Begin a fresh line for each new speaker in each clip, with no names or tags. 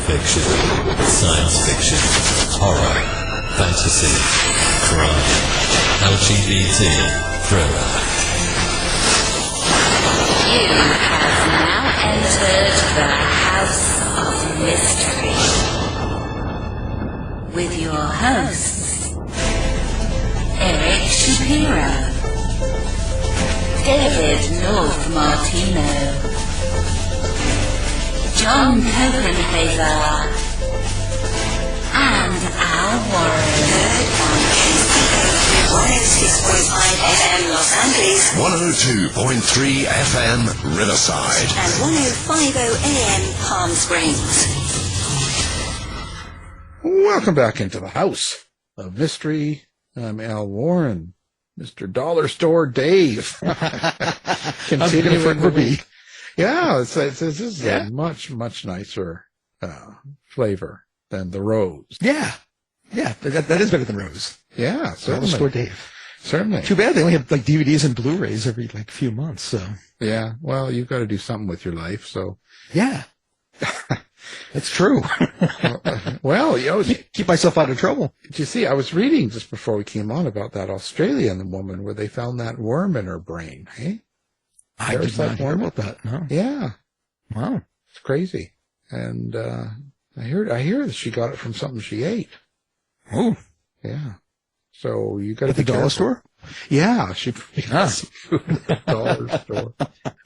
fiction, science fiction, horror, fantasy, crime, LGBT, thriller.
You have now entered the House of Mystery with your hosts, Eric Shapiro, David North Martino, John Copenhaver, and Al Warren. Heard on 106.5 FM Los Angeles,
102.3 FM Riverside,
and 105.0 AM Palm Springs.
Welcome back into the House of Mystery. I'm Al Warren, Mr. Dollar Store Dave. Continuing to be. Yeah, this is a much nicer flavor than the Rose.
Yeah, that is better than Rose.
Yeah, certainly.
Dollar Store Dave.
Certainly.
Too bad they only have like DVDs and Blu-rays every few months. So
yeah, well, you've got to do something with your life. So
yeah, that's true.
Well,
keep myself out of trouble.
Did you see? I was reading just before we came on about that Australian woman where they found that worm in her brain. Hey,
I did not hear about that. No.
Yeah.
Wow.
It's crazy. And I hear that she got it from something she ate.
Oh.
Yeah. So you got to
at the dollar store?
Yeah, she got some food at the dollar store.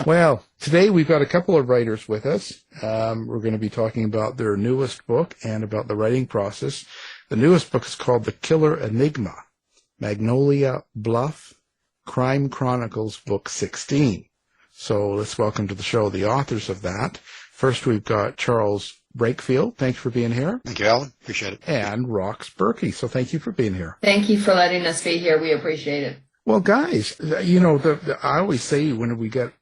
Well, today we've got a couple of writers with us. We're going to be talking about their newest book and about the writing process. The newest book is called The Killer Enigma, Magnolia Bluff, Crime Chronicles-Book 16. So let's welcome to the show the authors of that. First, we've got Charles Breakfield. Thanks for being here.
Thank you, Alan. Appreciate it.
And Rox Burkey. So thank you for being here.
Thank you for letting us be here. We appreciate it.
Well, guys, I always say when we get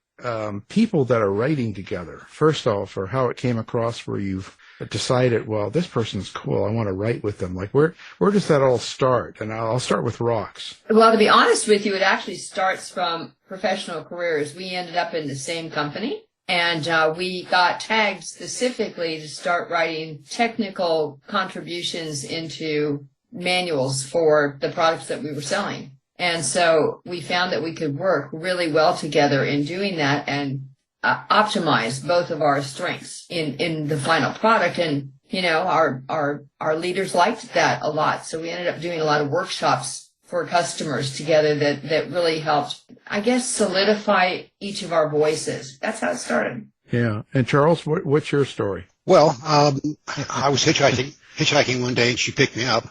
people that are writing together, first off, or how it came across where you've decided, well, this person's cool, I want to write with them. Like, where does that all start? And I'll start with Rox.
Well, to be honest with you, it actually starts from professional careers. We ended up in the same company. And we got tagged specifically to start writing technical contributions into manuals for the products that we were selling. And so we found that we could work really well together in doing that and optimize both of our strengths in the final product. And, our leaders liked that a lot. So we ended up doing a lot of workshops for customers together that really helped, I guess, solidify each of our voices. That's how it started.
Yeah. And Charles, what's your story?
Well, I was hitchhiking one day and she picked me up.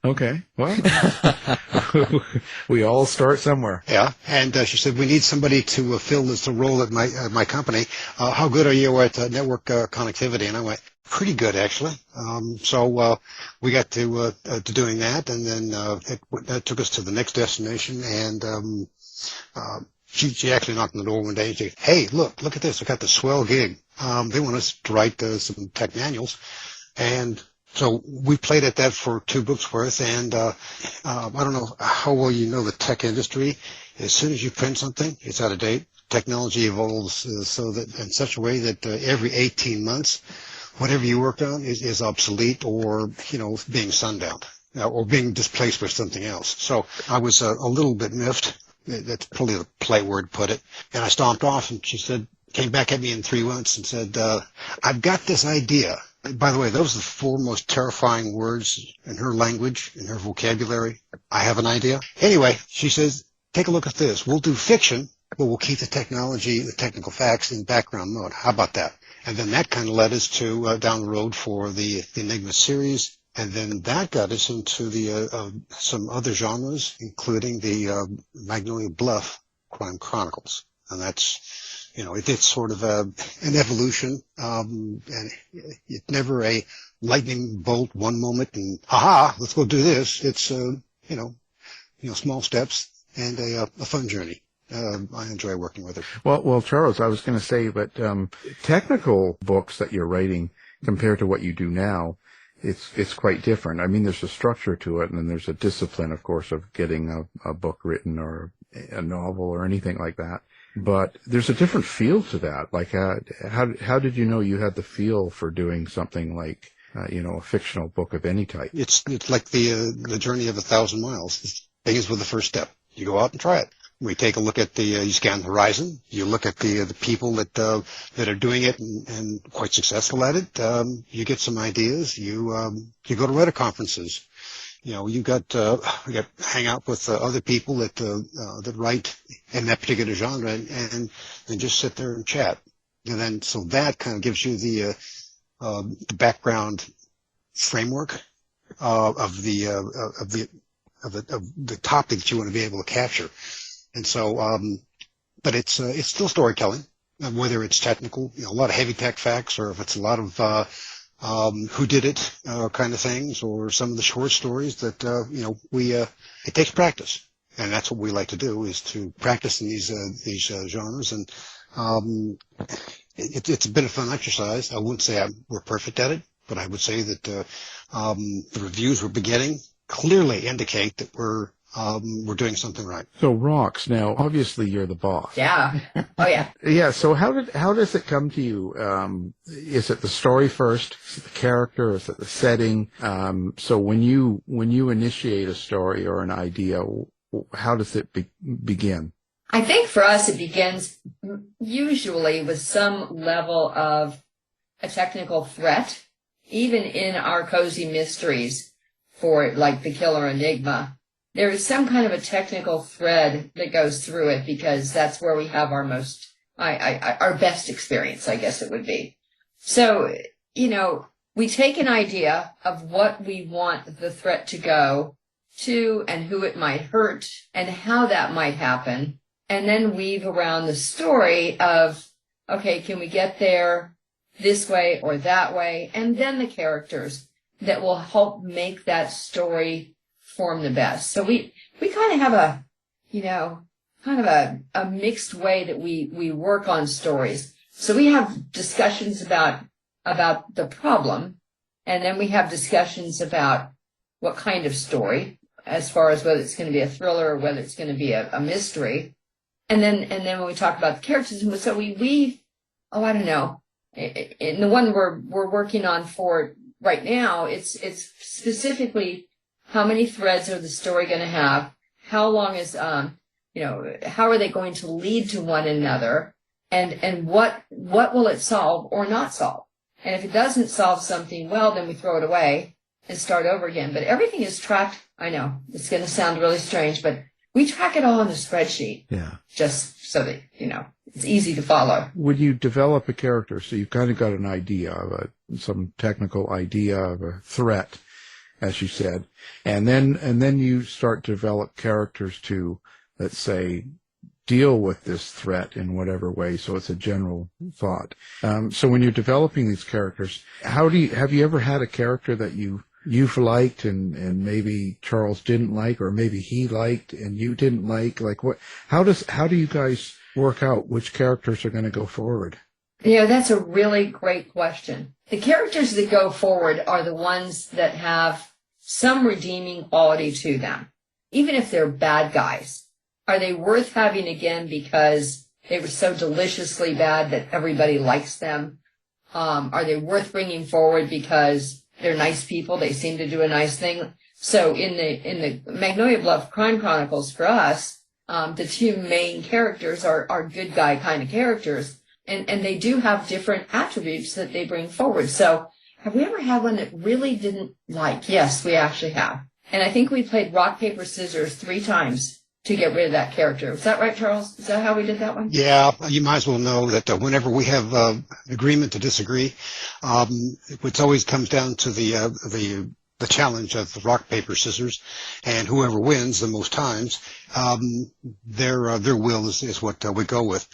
Okay. Well, we all start somewhere.
Yeah. And she said, we need somebody to fill this role at my company. How good are you at network connectivity? And I went, pretty good, actually. So we got to doing that, and then that took us to the next destination. And she actually knocked on the door one day and said, "Hey, look at this! I got the swell gig. They want us to write some tech manuals." And so we played at that for 2 books worth. And I don't know how well you know the tech industry. As soon as you print something, it's out of date. Technology evolves so that in such a way that every 18 months. Whatever you worked on is obsolete or, being sundowned or being displaced by something else. So I was a little bit miffed. That's probably the polite word to put it. And I stomped off, and she came back at me in 3 months and said, I've got this idea. By the way, those are the 4 most terrifying words in her language, in her vocabulary. I have an idea. Anyway, she says, take a look at this. We'll do fiction, but we'll keep the technology, the technical facts in background mode. How about that? And then that kind of led us to down the road for the Enigma series. And then that got us into the some other genres, including the Magnolia Bluff Crime Chronicles. And that's, it's sort of an evolution. And it's never a lightning bolt one moment and, let's go do this. It's, small steps and a fun journey. I enjoy working with her.
Well, Charles, I was going to say, but technical books that you're writing compared to what you do now, it's quite different. I mean, there's a structure to it, and then there's a discipline, of course, of getting a book written or a novel or anything like that. but there's a different feel to that. Like, how did you know you had the feel for doing something like, a fictional book of any type?
It's like the journey of 1,000 miles. It begins with the first step. You go out and try it. We take a look at you scan the horizon. You look at the people that are doing it and quite successful at it. You get some ideas. You go to writer conferences. You got hang out with other people that write in that particular genre and just sit there and chat. And then so that kind of gives you the background framework of the topic that you want to be able to capture. And so, but it's still storytelling, whether it's technical, a lot of heavy tech facts, or if it's a lot of who did it kind of things, or some of the short stories that it takes practice, and that's what we like to do, is to practice in these genres. And it's been a fun exercise. I wouldn't say we're perfect at it, but I would say that the reviews we're getting clearly indicate that we're doing something right.
So Rox, now obviously you're the boss.
Yeah. Oh yeah.
Yeah. So how does it come to you? Is it the story first? Is it the character? Is it the setting? So when you initiate a story or an idea, how does it begin?
I think for us it begins usually with some level of a technical threat, even in our cozy mysteries for like the killer Enigma. There is some kind of a technical thread that goes through it, because that's where we have our our best experience, I guess it would be. So, we take an idea of what we want the threat to go to and who it might hurt and how that might happen, and then weave around the story of, okay, can we get there this way or that way? And then the characters that will help make that story form the best. So we kind of have a mixed way that we work on stories. So we have discussions about the problem, and then we have discussions about what kind of story, as far as whether it's going to be a thriller or whether it's going to be a mystery. And then when we talk about the characters, so we weave, I don't know, in the one we're working on for right now, it's specifically how many threads are the story going to have? How long is, how are they going to lead to one another? And what will it solve or not solve? And if it doesn't solve something, well, then we throw it away and start over again. But everything is tracked. I know it's going to sound really strange, but we track it all in a spreadsheet.
Yeah.
Just so that, it's easy to follow.
When you develop a character, so you've kind of got an idea of some technical idea of a threat, as you said, and then you start to develop characters to, let's say, deal with this threat in whatever way. So it's a general thought. So when you're developing these characters, have you ever had a character that you've liked and maybe Charles didn't like, or maybe he liked and you didn't like? Like how do you guys work out which characters are going to go forward?
That's a really great question. The characters that go forward are the ones that have some redeeming quality to them. Even if they're bad guys, are they worth having again because they were so deliciously bad that everybody likes them? Are they worth bringing forward because they're nice people? They seem to do a nice thing. So in the Magnolia Bluff Crime Chronicles, for us, the two main characters are good guy kind of characters. And they do have different attributes that they bring forward. So have we ever had one that really didn't like? Yes, we actually have. And I think we played rock, paper, scissors 3 times to get rid of that character. Is that right, Charles? Is that how we did that one?
Yeah, you might as well know that whenever we have agreement to disagree, it always comes down to the challenge of rock, paper, scissors, and whoever wins the most times, their will is what we go with.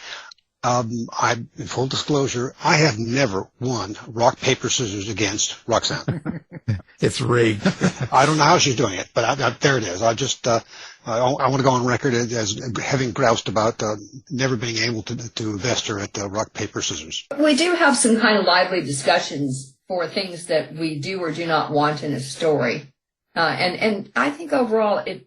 In full disclosure, I have never won rock, paper, scissors against Roxanne.
It's rigged.
I don't know how she's doing it, but there it is. I want to go on record as having groused about never being able to invest her at rock, paper, scissors.
We do have some kind of lively discussions for things that we do or do not want in a story. And I think overall it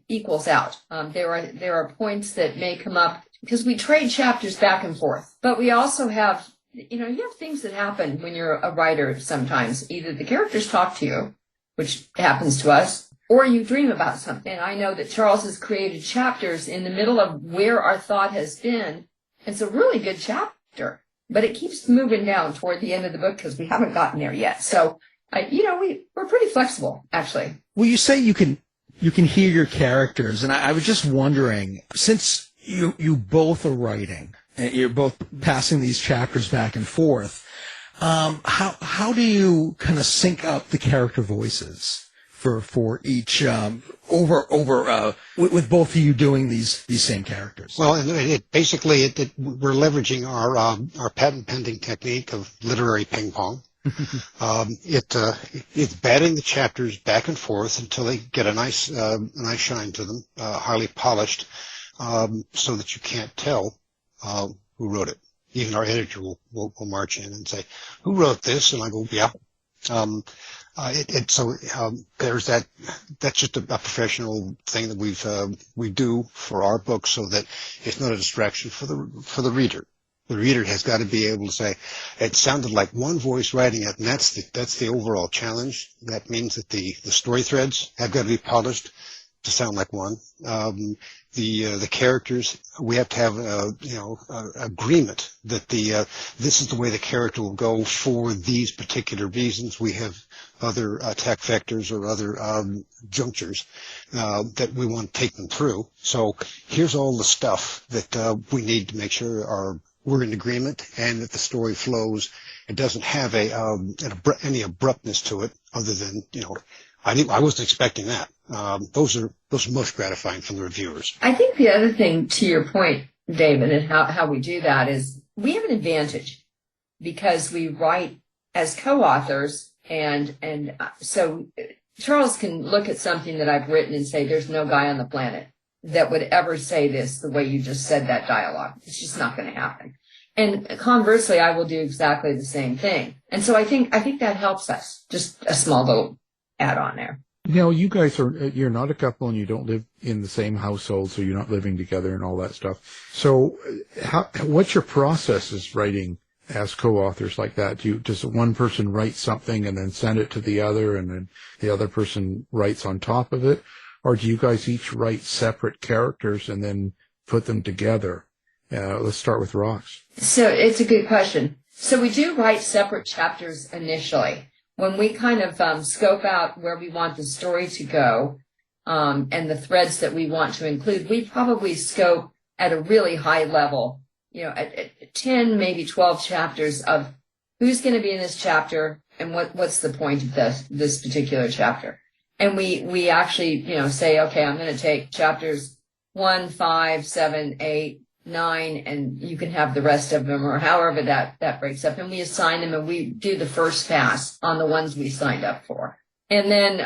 equals out. There are points that may come up because we trade chapters back and forth, but we also have, you have things that happen when you're a writer sometimes. Either the characters talk to you, which happens to us, or you dream about something. I know that Charles has created chapters in the middle of where our thought has been. It's a really good chapter, but it keeps moving down toward the end of the book because we haven't gotten there yet. So, we're pretty flexible, actually.
Well, you say you can hear your characters, and I was just wondering, since you both are writing, and you're both passing these chapters back and forth, how do you kind of sync up the character voices for each with both of you doing these same characters?
Well, and we're leveraging our patent pending technique of literary ping pong. It's batting the chapters back and forth until they get a nice shine to them, highly polished, so that you can't tell who wrote it. Even our editor will march in and say, "Who wrote this?" And I go, "Yeah." There's that. That's just a professional thing that we do for our book, so that it's not a distraction for the reader. The reader has got to be able to say, "It sounded like one voice writing it," and that's the overall challenge. That means that the story threads have got to be polished to sound like one. The characters, we have to have agreement that this is the way the character will go for these particular reasons. We have other attack vectors or other junctures that we want to take them through. So here's all the stuff that we need to make sure we're in agreement and that the story flows. It doesn't have any abruptness to it, other than I wasn't expecting that. Those are most gratifying from the reviewers.
I think the other thing, to your point, David, and how we do that is we have an advantage because we write as co-authors, and so Charles can look at something that I've written and say, "There's no guy on the planet that would ever say this the way you just said that dialogue. It's just not going to happen." And conversely, I will do exactly the same thing. And so I think that helps us. Just a small little add on there.
You guys you're not a couple and you don't live in the same household, so you're not living together and all that stuff. So what's your process as writing as co-authors like that? Does one person write something and then send it to the other, and then the other person writes on top of it? Or do you guys each write separate characters and then put them together? Let's start with Rox.
So it's a good question. So we do write separate chapters initially. When we kind of scope out where we want the story to go and the threads that we want to include, we probably scope at a really high level, at 10, maybe 12 chapters of who's going to be in this chapter and what's the point of this particular chapter. And we actually, say, okay, I'm going to take chapters 1, 5, 7, 8, 9, and you can have the rest of them, or however that breaks up. And we assign them, and we do the first pass on the ones we signed up for. And then,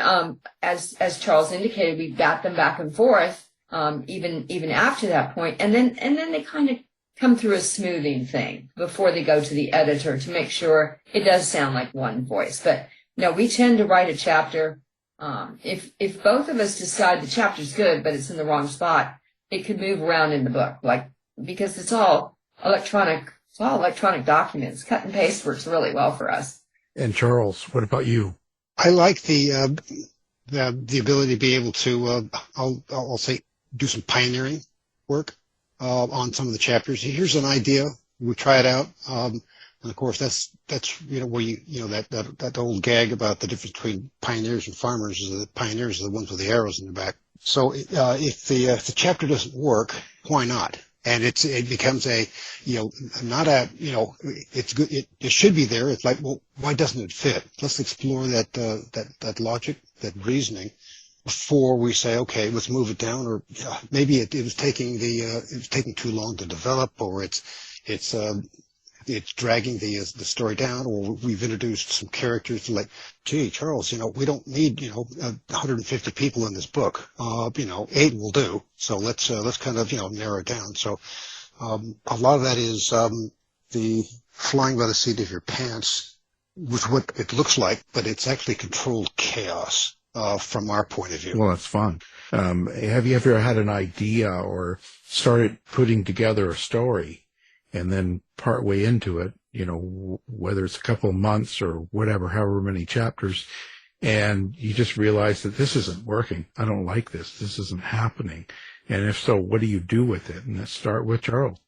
as Charles indicated, we bat them back and forth, even after that point. And then they kind of come through a smoothing thing before they go to the editor to make sure it does sound like one voice. But no, we tend to write a chapter. If both of us decide the chapter's good, but it's in the wrong spot, it could move around in the book, because it's all electronic. It's all electronic documents. Cut and paste works really well for us.
And Charles, what about you?
I like the ability to be able to, I'll say, do some pioneering work on some of the chapters. Here's an idea. We try it out. And of course, that's where that old gag about the difference between pioneers and farmers is that pioneers are the ones with the arrows in their back. So if the chapter doesn't work, why not? And it becomes it's good. It should be there. It's like, well, why doesn't it fit? Let's explore that logic, that reasoning, before we say, okay, let's move it down. Or maybe it was taking too long to develop, or it's dragging the story down, or we've introduced some characters like, gee, Charles, we don't need 150 people in this book. 8 will do. So let's kind of narrow it down. So a lot of that is the flying by the seat of your pants with what it looks like, but it's actually controlled chaos. from our point of view.
Well, that's fun. Have you ever had an idea or started putting together a story and then partway into it, whether it's a couple of months or whatever, however many chapters, and you just realize that this isn't working. I don't like this. This isn't happening. And if so, what do you do with it? And let's start with Charles.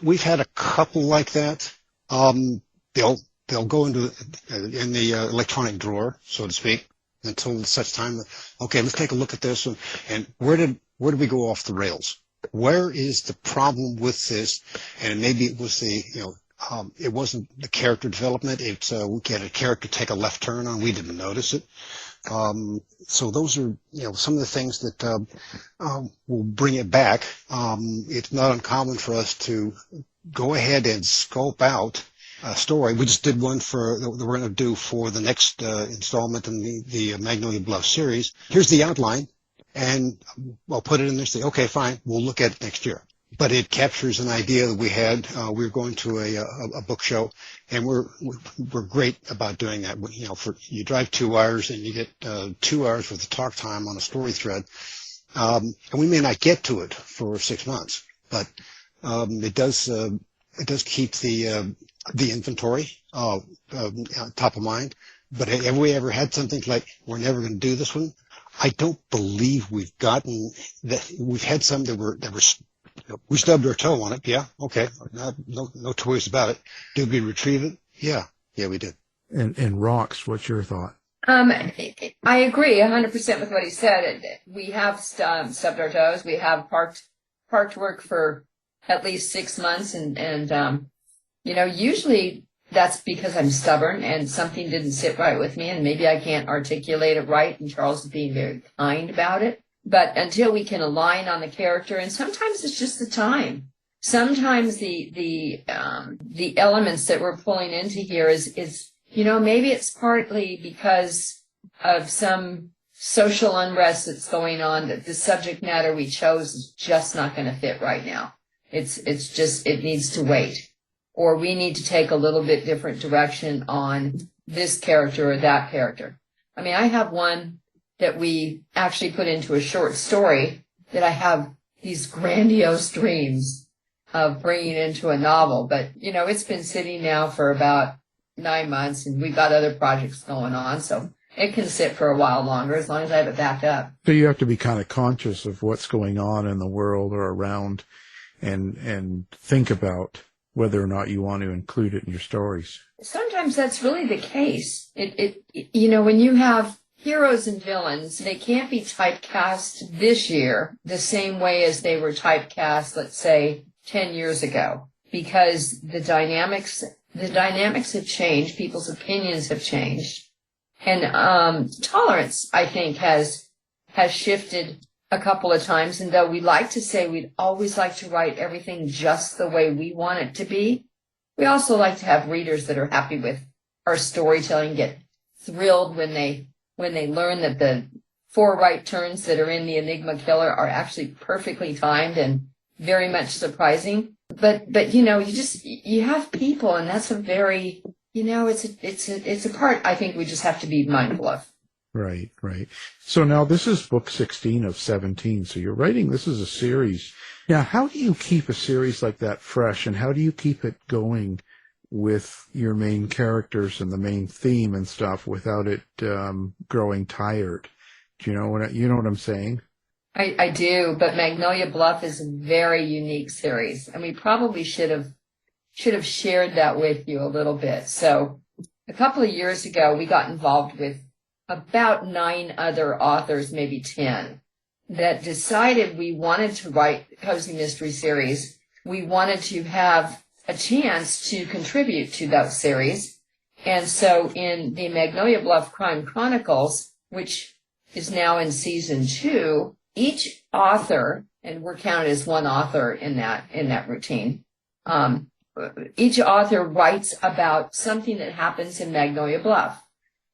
We've had a couple like that. They'll go into in the electronic drawer, so to speak, until such time that, okay, let's take a look at this and where did we go off the rails? Where is the problem with this? And maybe it was it wasn't the character development. It's we had a character take a left turn on, we didn't notice it. So those are some of the things that will bring it back. It's not uncommon for us to go ahead and scope out a story. We just did one that we're going to do for the next installment in the Magnolia Bluff series. Here's the outline, and I'll put it in there and say, okay, fine, we'll look at it next year. But it captures an idea that we had. We were going to a book show, and we're great about doing that. You drive 2 hours and you get 2 hours worth of talk time on a story thread, and we may not get to it for 6 months, but it does keep the inventory top of mind. But have we ever had something like, we're never going to do this one? I don't believe we've gotten that. We've had some that were we stubbed our toe on it. Yeah, okay, no toys about it. Did we retrieve it? Yeah, we did.
And Rox, what's your thought?
I agree 100% with what he said. We have stubbed our toes. We have parked work for at least 6 months, and usually that's because I'm stubborn and something didn't sit right with me, and maybe I can't articulate it right, and Charles is being very kind about it. But until we can align on the character, and sometimes it's just the time. Sometimes the elements that we're pulling into here is maybe it's partly because of some social unrest that's going on, that the subject matter we chose is just not going to fit right now. It needs to wait. Or we need to take a little bit different direction on this character or that character. I mean, I have one that we actually put into a short story that I have these grandiose dreams of bringing into a novel. But, it's been sitting now for about 9 months, and we've got other projects going on, so it can sit for a while longer as long as I have it backed up.
So you have to be kind of conscious of what's going on in the world or around and think about whether or not you want to include it in your stories.
Sometimes that's really the case. When you have heroes and villains, they can't be typecast this year the same way as they were typecast, let's say, 10 years ago, because the dynamics have changed, people's opinions have changed, and tolerance, I think, has shifted a couple of times. And though we like to say we'd always like to write everything just the way we want it to be, we also like to have readers that are happy with our storytelling, get thrilled when they learn that the 4 right turns that are in the Enigma killer are actually perfectly timed and very much surprising. But you have people, and that's a very, it's a part I think we just have to be mindful of.
Right. So now this is book 16 of 17. So you're writing, this is a series. Now, how do you keep a series like that fresh, and how do you keep it going with your main characters and the main theme and stuff without it growing tired? Do you know what I'm saying?
I do, but Magnolia Bluff is a very unique series, and we probably should have shared that with you a little bit. So a couple of years ago, we got involved with about 9 other authors, maybe 10, that decided we wanted to write a cozy mystery series. We wanted to have a chance to contribute to that series. And so in the Magnolia Bluff Crime Chronicles, which is now in season 2, each author, and we're counted as one author in that routine, each author writes about something that happens in Magnolia Bluff.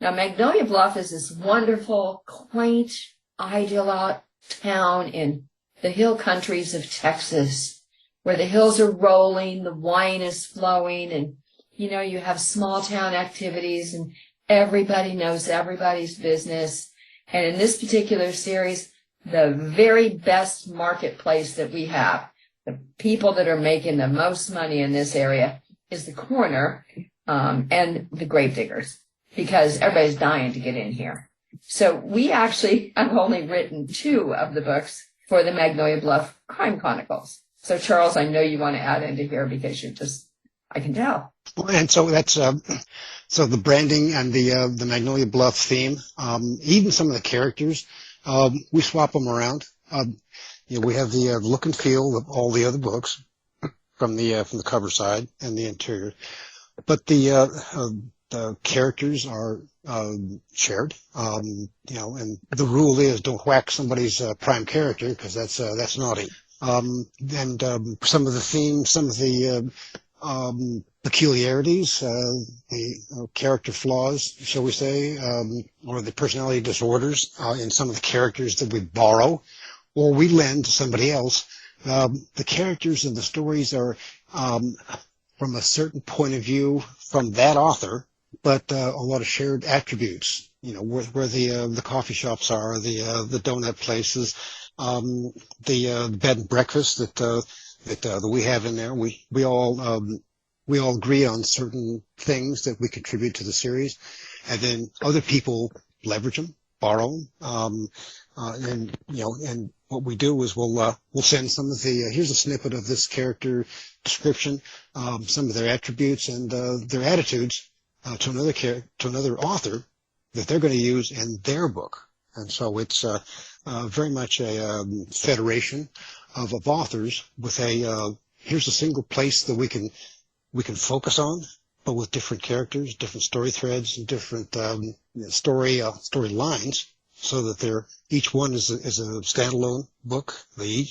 Now, Magnolia Bluff is this wonderful, quaint, ideal town in the hill countries of Texas, where the hills are rolling, the wine is flowing, and, you have small town activities, and everybody knows everybody's business. And in this particular series, the very best marketplace that we have, the people that are making the most money in this area, is the coroner and the grave diggers, because everybody's dying to get in here. So we actually have only written 2 of the books for the Magnolia Bluff Crime Chronicles. So Charles, I know you want to add into here because you're just, I can tell.
And so that's so the branding and the Magnolia Bluff theme, even some of the characters, we swap them around. We have the look and feel of all the other books from the cover side and the interior, but the characters are shared. And the rule is don't whack somebody's prime character, because that's naughty. And some of the themes, some of the peculiarities, the character flaws, shall we say, or the personality disorders in some of the characters that we borrow or we lend to somebody else. The characters and the stories are from a certain point of view from that author, but a lot of shared attributes. Where the coffee shops are, the donut places, the bed and breakfast that we have in there. We all agree on certain things that we contribute to the series, and then other people leverage them, borrow them, and what we do is we'll send some of the here's a snippet of this character description, some of their attributes and their attitudes to another author that they're going to use in their book. And so it's very much a federation of authors with here's a single place that we can focus on, but with different characters, different story threads, and different story lines, so that each one is a standalone book. They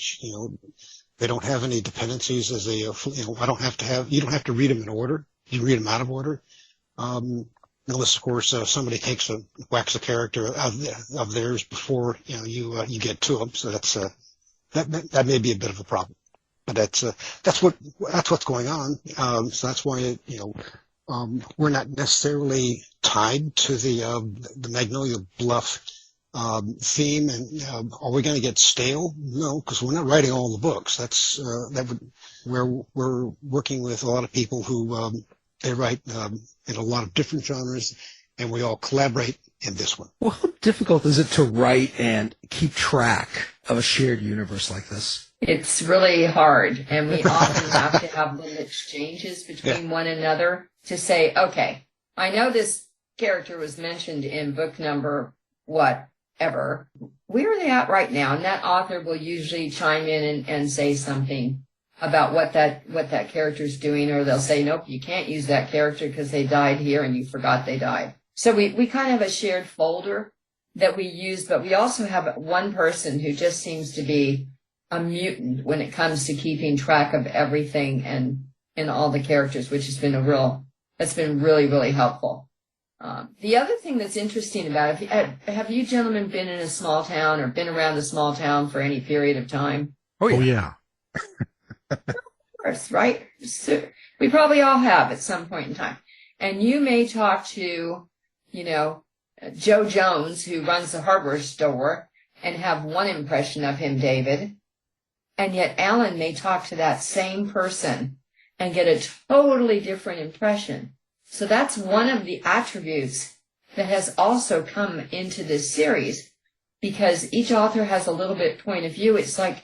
don't have any dependencies as you don't have to read them in order. You read them out of order. Unless, of course, somebody whacks a character of theirs before you get to them. So that may be a bit of a problem. But that's what's going on. So that's why we're not necessarily tied to the Magnolia Bluff theme. And are we going to get stale? No, because we're not writing all the books. We're working with a lot of people who they write in a lot of different genres, and we all collaborate in this one.
Well, how difficult is it to write and keep track of a shared universe like this?
It's really hard, and we often have to have little exchanges between one another to say, okay, I know this character was mentioned in book number whatever. Where are they at right now? And that author will usually chime in and say something about what that character's doing, or they'll say, nope, you can't use that character because they died here and you forgot they died. So we kind of have a shared folder that we use, but we also have one person who just seems to be a mutant when it comes to keeping track of everything and all the characters, which has been that's been really, really helpful. The other thing that's interesting about it, have you gentlemen been in a small town or been around a small town for any period of time?
Oh, yeah.
Of course, right? So we probably all have at some point in time. And you may talk to, Joe Jones, who runs the hardware store, and have one impression of him, David. And yet Alan may talk to that same person and get a totally different impression. So that's one of the attributes that has also come into this series, because each author has a little bit point of view. It's like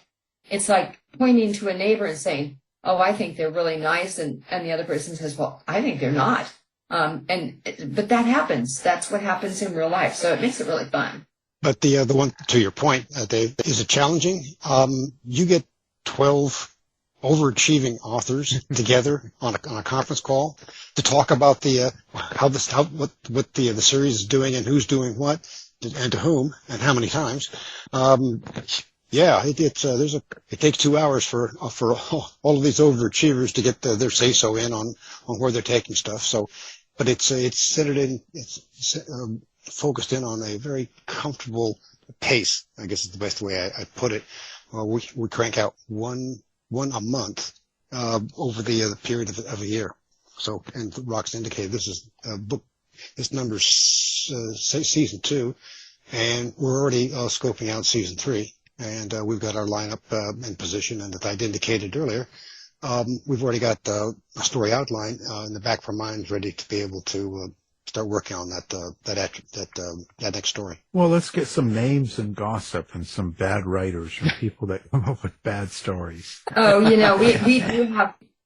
pointing to a neighbor and saying, oh, I think they're really nice. And the other person says, well, I think they're not. But that happens. That's what happens in real life. So it makes it really fun.
But the one, to your point, Dave, is it challenging? You get 12 overachieving authors together on a conference call to talk about what the series is doing and who's doing what and to whom and how many times. It takes 2 hours for all of these overachievers to get their say so in on where they're taking stuff. So, but it's focused in on a very comfortable pace, I guess is the best way I put it. We crank out one a month over the period of a year. So, and Rox indicated this is book. This number's season 2, And we're already scoping out season 3, and we've got our lineup in position. And as I'd indicated earlier, we've already got a story outline in the back of our minds, ready to be able to start working on that next story.
Well, let's get some names and gossip and some bad writers or people that come up with bad stories.
Oh,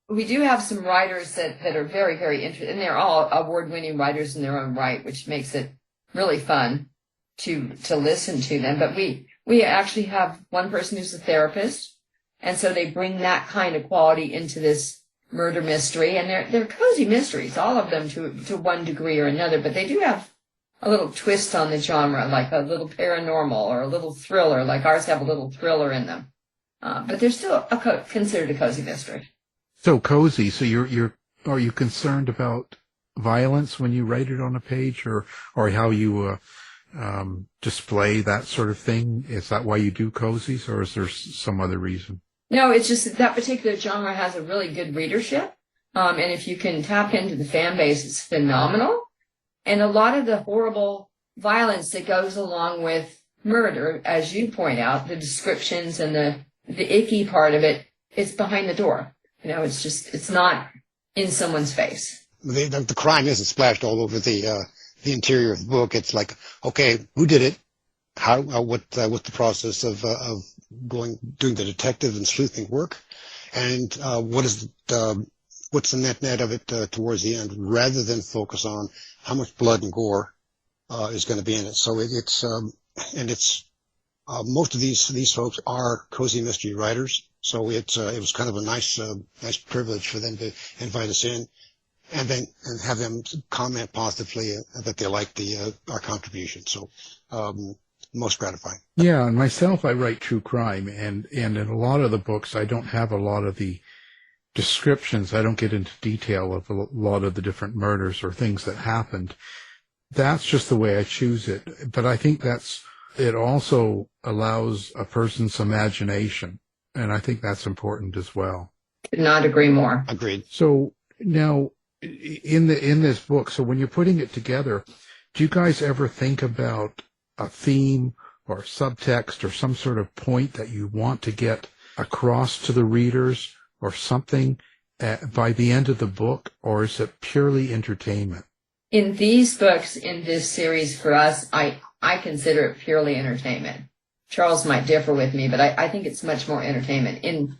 we do have some writers that are very, very interesting, and they're all award-winning writers in their own right, which makes it really fun to listen to them. But we actually have one person who's a therapist, and so they bring that kind of quality into this murder mystery, and they're cozy mysteries, all of them to one degree or another, but they do have a little twist on the genre, like a little paranormal or a little thriller, like ours have a little thriller in them. But they're still considered a cozy mystery.
So cozy. So are you concerned about violence when you write it on a page, or how you display that sort of thing? Is that why you do cozies, or is there some other reason?
No, it's just that particular genre has a really good readership. And if you can tap into the fan base, it's phenomenal. And a lot of the horrible violence that goes along with murder, as you point out, the descriptions and the icky part of it, it's behind the door. It's not in someone's face.
The crime isn't splashed all over the interior of the book. It's like, okay, who did it? How? What's the process of doing the detective and sleuthing work, and what's the net of it towards the end, rather than focus on how much blood and gore is going to be in it. So it's most of these folks are cozy mystery writers. So it was kind of a nice privilege for them to invite us in, and have them comment positively that they like our contribution. So most gratifying.
Yeah, and myself, I write true crime, and in a lot of the books, I don't have a lot of the descriptions. I don't get into detail of a lot of the different murders or things that happened. That's just the way I choose it. But I think it also allows a person's imagination, and I think that's important as well.
Could not agree more.
Agreed.
So now, in this book, so when you're putting it together, do you guys ever think about a theme or subtext or some sort of point that you want to get across to the readers or something by the end of the book, or is it purely entertainment?
In these books, in this series for us, I consider it purely entertainment. Charles might differ with me, but I think it's much more entertainment. In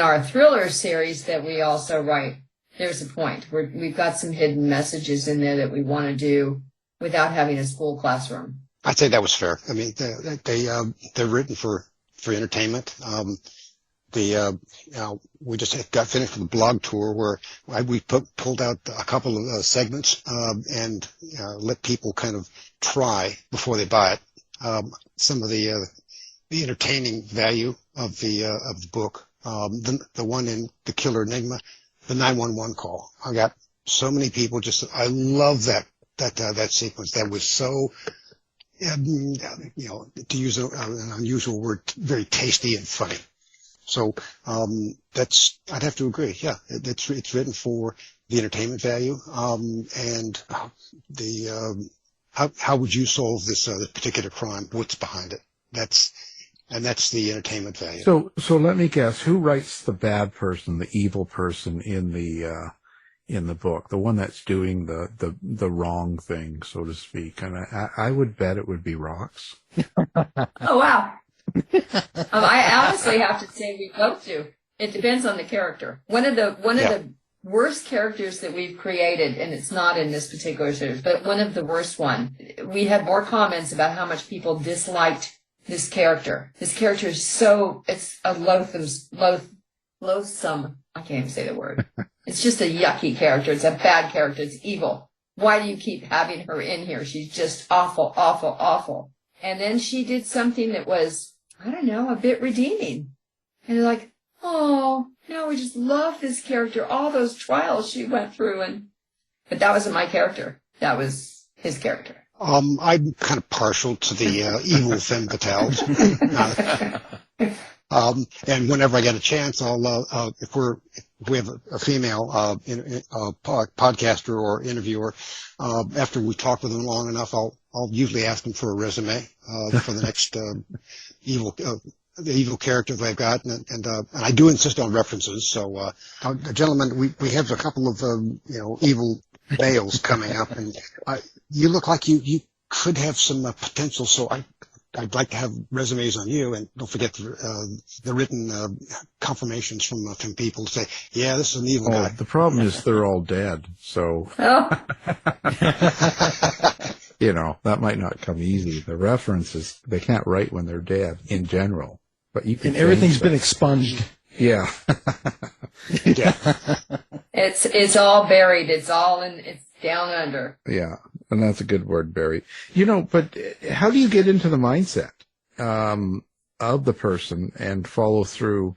our thriller series that we also write, there's a point where we've got some hidden messages in there that we want to do without having a school classroom.
I'd say that was fair. I mean, they're written for entertainment. We just got finished with a blog tour where we pulled out a couple of segments and let people kind of try before they buy it some of the entertaining value of the book. The one in The Killer Enigma, the 911 call. I got so many people I love that sequence. That was so. To use an unusual word, very tasty and funny. So I'd have to agree. Yeah, it's written for the entertainment value, and how would you solve this particular crime? What's behind it? That's the entertainment value.
So let me guess, who writes the bad person, the evil person in the book, the one that's doing the wrong thing, so to speak? And I would bet it would be Rox.
Oh, wow. I honestly have to say we both do. It depends on the character. One of the worst characters that we've created, and it's not in this particular series, but one of the worst one, we had more comments about how much people disliked this character. This character is it's a loathsome, I can't even say the word. It's just a yucky character. It's a bad character. It's evil. Why do you keep having her in here? She's just awful, awful, awful. And then she did something that was, I don't know, a bit redeeming. And they're like, oh, no, we just love this character. All those trials she went through. But that wasn't my character. That was his character.
I'm kind of partial to the evil femme fatales. And whenever I get a chance, I'll if we have a female podcaster or interviewer, after we talk with them long enough, I'll I'll usually ask them for a resume for the next the evil character they've got, and I do insist on references. So, gentlemen, we have a couple of evil males coming up, and you look like you could have some potential. So I'd like to have resumes on you, and don't forget the written confirmations from people to say, yeah, this is an evil guy.
The problem is they're all dead, so that might not come easy. The references, they can't write when they're dead in general, but you can.
And everything's been expunged.
Yeah.
Yeah.
It's all buried. It's down under.
Yeah. And that's a good word, Barry. But how do you get into the mindset of the person and follow through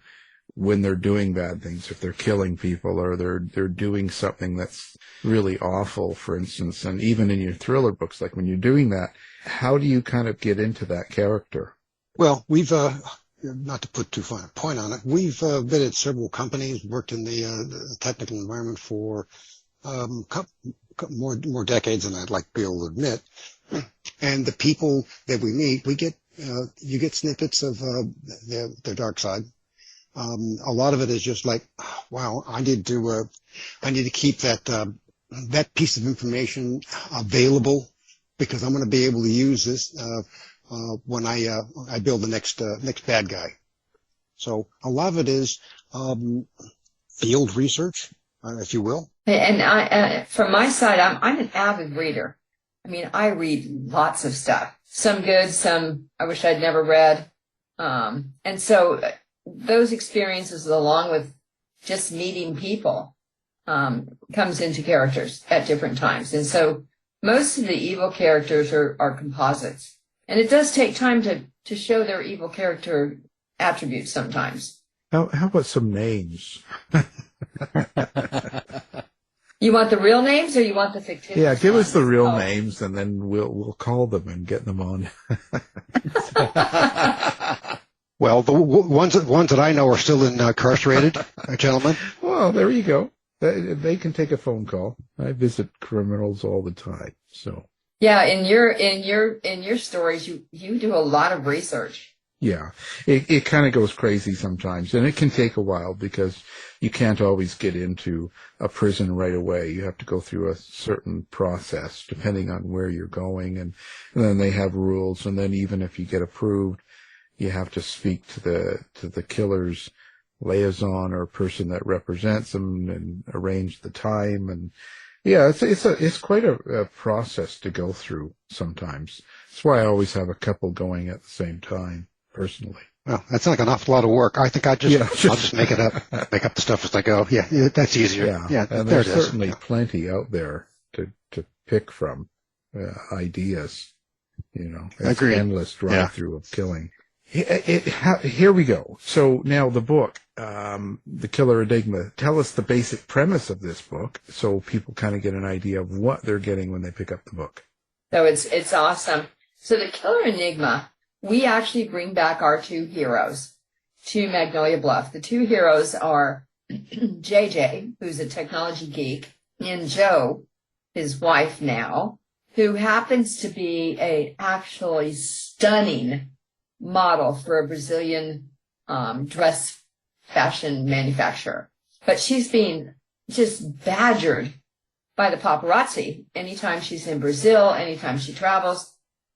when they're doing bad things, if they're killing people or they're doing something that's really awful, for instance? And even in your thriller books, like when you're doing that, how do you kind of get into that character?
Well, we've not to put too fine a point on it, we've been at several companies, worked in the technical environment for more decades than I'd like to be able to admit. And the people that we meet, you get snippets of their dark side. A lot of it is just like, wow, I need to keep that piece of information available because I'm going to be able to use this when I build the next bad guy. So a lot of it is field research, if you will.
And I, from my side, I'm an avid reader. I mean, I read lots of stuff. Some good, some I wish I'd never read. And so those experiences, along with just meeting people, comes into characters at different times. And so most of the evil characters are composites. And it does take time to show their evil character attributes sometimes.
How about some names?
You want the real names or you want the fictitious?
Yeah, give us the real names, and then we'll call them and get them on.
Well, the ones that I know are still incarcerated, gentlemen.
Well, there you go. They can take a phone call. I visit criminals all the time, so.
Yeah, in your stories, you do a lot of research.
Yeah, it kind of goes crazy sometimes, and it can take a while because you can't always get into a prison right away. You have to go through a certain process depending on where you're going, and then they have rules. And then even if you get approved, you have to speak to the killer's liaison or person that represents them and arrange the time. And yeah, it's quite a process to go through sometimes. That's why I always have a couple going at the same time, personally.
Well, that's like an awful lot of work. I think I'll just make it up, make up the stuff as I go. Yeah, that's easier.
Yeah, and there's certainly plenty out there to pick from, ideas. It's an endless drive through of killing. Here we go. So now the book, The Killer Enigma. Tell us the basic premise of this book so people kind of get an idea of what they're getting when they pick up the book.
So it's awesome. So The Killer Enigma, we actually bring back our two heroes to Magnolia Bluff. The two heroes are JJ, who's a technology geek, and Joe, his wife now, who happens to be a actually stunning model for a Brazilian dress fashion manufacturer. But she's being just badgered by the paparazzi anytime she's in Brazil, anytime she travels.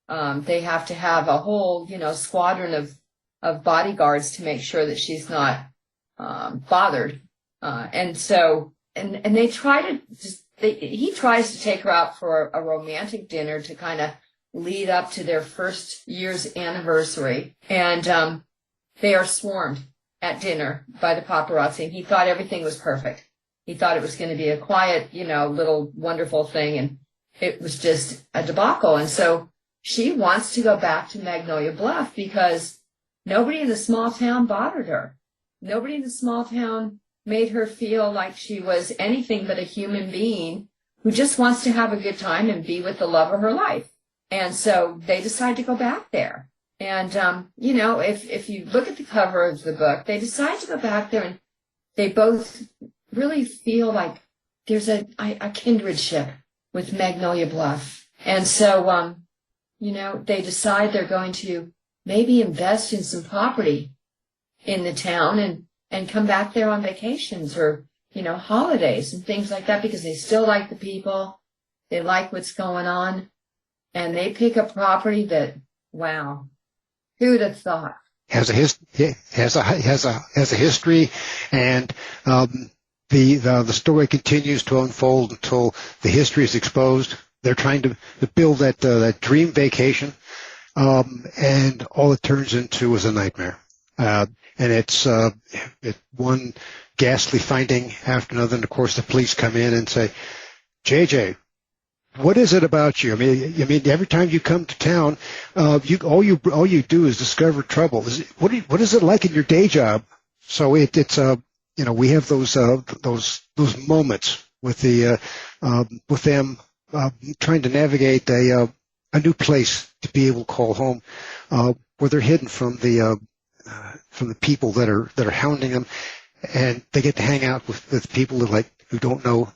They have to have a whole, squadron of bodyguards to make sure that she's not bothered. And they try to he tries to take her out for a romantic dinner to kind of lead up to their first year's anniversary. And they are swarmed at dinner by the paparazzi. And he thought everything was perfect. He thought it was going to be a quiet, little wonderful thing. And it was just a debacle. And so she wants to go back to Magnolia Bluff because nobody in the small town bothered her. Nobody in the small town made her feel like she was anything but a human being who just wants to have a good time and be with the love of her life. And so they decide to go back there. And, if you look at the cover of the book, they decide to go back there, and they both really feel like there's a kindredship with Magnolia Bluff. And so they decide they're going to maybe invest in some property in the town and come back there on vacations or, holidays and things like that because they still like the people. They like what's going on. And they pick a property that, wow, who would have thought?
Has a history, and the story continues to unfold until the history is exposed. They're trying to build that dream vacation, and all it turns into is a nightmare. And it's one ghastly finding after another. And of course, the police come in and say, "JJ, what is it about you? I mean, every time you come to town, all you do is discover trouble. What is it like in your day job?" So we have those moments with them trying to navigate a new place to be able to call home, where they're hidden from the people that are hounding them, and they get to hang out with people who don't know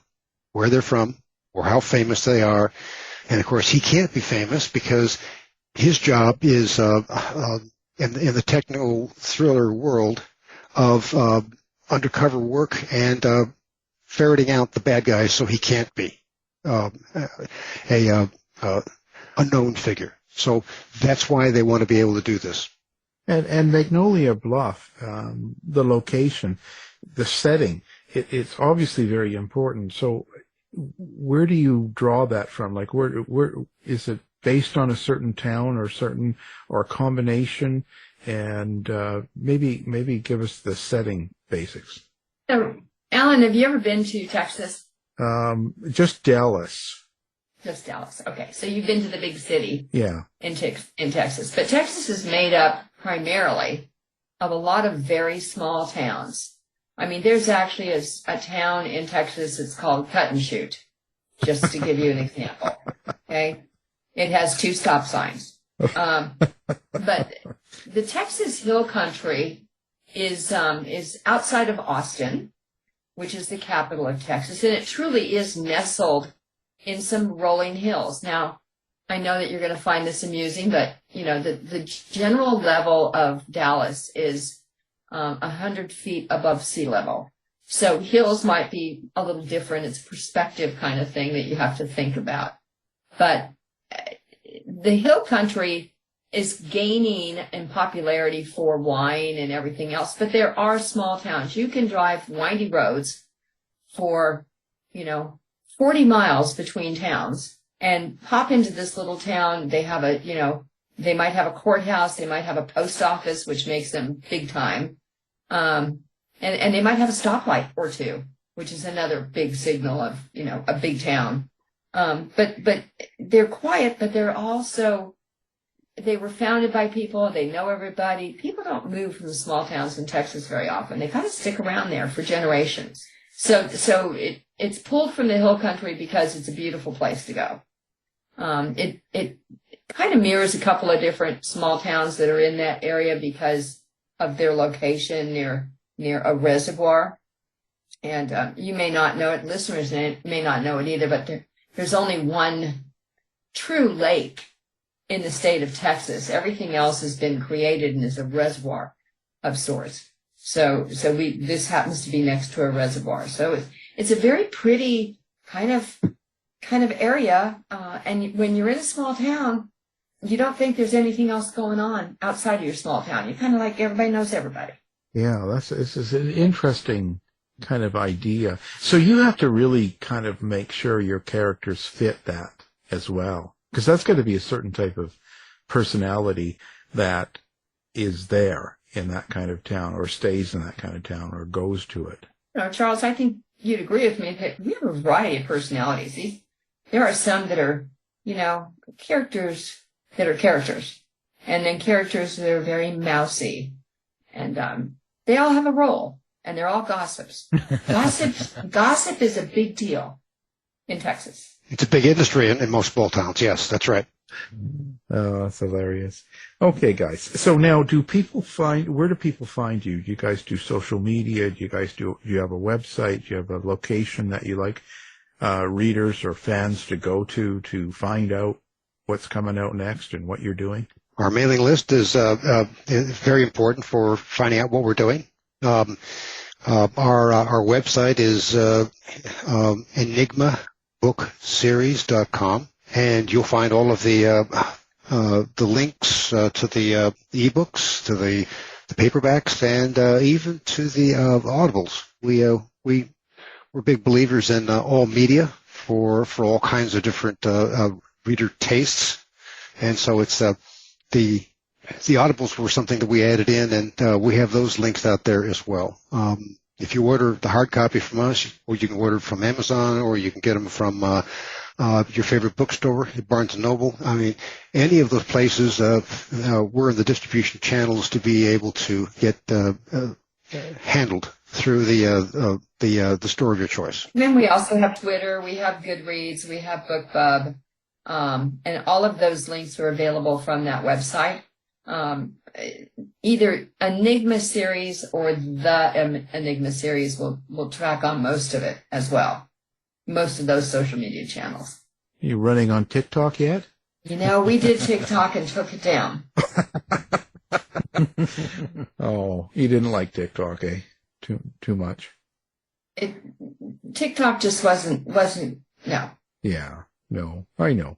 where they're from or how famous they are. And of course, he can't be famous because his job is in the technical thriller world of undercover work and ferreting out the bad guys, so he can't be a known figure. So that's why they want to be able to do this.
And Magnolia Bluff, the location, the setting, it's obviously very important. So where do you draw that from? Like, where is it based on a certain town or a combination? And maybe give us the setting basics.
So, Alan, have you ever been to Texas?
Just Dallas.
Just Dallas. Okay, so you've been to the big city.
Yeah.
In Texas, but Texas is made up primarily of a lot of very small towns. I mean, there's actually a town in Texas that's called Cut and Shoot, just to give you an example. Okay, it has 2 stop signs. But the Texas Hill Country is outside of Austin, which is the capital of Texas, and it truly is nestled in some rolling hills. Now, I know that you're going to find this amusing, but the general level of Dallas is 100 feet above sea level. So hills might be a little different. It's a perspective kind of thing that you have to think about. But the hill country is gaining in popularity for wine and everything else. But there are small towns. You can drive windy roads for, 40 miles between towns and pop into this little town. They have they might have a courthouse. They might have a post office, which makes them big time. And they might have a stoplight or two, which is another big signal of, a big town. But they're quiet, but they're also, they were founded by people. They know everybody. People don't move from the small towns in Texas very often. They kind of stick around there for generations. So it's pulled from the hill country because it's a beautiful place to go. It kind of mirrors a couple of different small towns that are in that area because of their location near a reservoir. And you may not know it, listeners may not know it either, but there's only one true lake in the state of Texas. Everything else has been created and is a reservoir of sorts. So this happens to be next to a reservoir. So it's a very pretty kind of area. And when you're in a small town, you don't think there's anything else going on outside of your small town. You're kind of like everybody knows everybody.
Yeah, this is an interesting kind of idea. So you have to really kind of make sure your characters fit that as well, because that's going to be a certain type of personality that is there in that kind of town, or stays in that kind of town, or goes to it.
Charles, I think you'd agree with me that we have a variety of personalities. There are some that are, characters that are characters, and then characters that are very mousy, and they all have a role, and they're all gossips. Gossip is a big deal in Texas.
It's a big industry in most small towns. Yes, that's right.
Oh, that's hilarious. Okay, guys. So now, where do people find you? Do you guys do social media? Do you have a website? Do you have a location that you like readers or fans to go to find out what's coming out next and what you're doing?
Our mailing list is very important for finding out what we're doing. Our website is enigmabookseries.com, and you'll find all of the links to the ebooks, to the paperbacks, and even to the audibles. We're big believers in all media for all kinds of different reader tastes, and so it's the audibles were something that we added in, and we have those links out there as well. If you order the hard copy from us, or you can order it from Amazon, or you can get them from your favorite bookstore, Barnes & Noble. I mean, any of those places, we're in the distribution channels to be able to get handled through the store of your choice.
And then we also have Twitter, we have Goodreads, we have BookBub, and all of those links are available from that website. Either Enigma series or the Enigma series will track on most of it as well. Most of those social media channels.
You running on TikTok yet?
You know, we did TikTok and took it down.
Oh, you didn't like TikTok, eh? Too much.
TikTok just wasn't no.
Yeah, no, I know.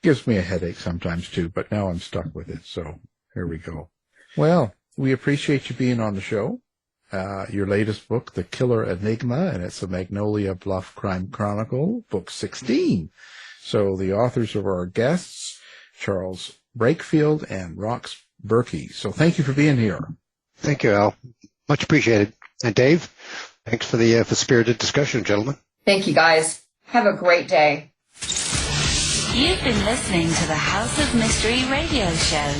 Gives me a headache sometimes too, but now I'm stuck with it, so here we go. Well, we appreciate you being on the show. Your latest book, The Killer Enigma, and it's a Magnolia Bluff Crime Chronicle, book 16. So the authors of our guests, Charles Breakfield and Rox Burkey. So thank you for being here.
Thank you, Al. Much appreciated. And Dave, thanks for the spirited discussion, gentlemen.
Thank you, guys. Have a great day.
You've been listening to the House of Mystery radio show.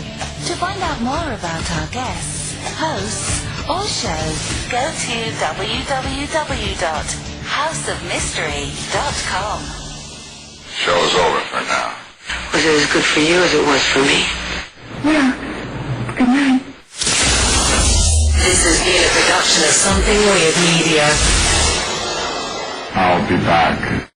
To find out more about our guests, hosts, or shows, go to www.houseofmystery.com.
Show is over for now.
Was it as good for you as it was for me?
Well, good night.
This has been a production of Something Weird Media.
I'll be back.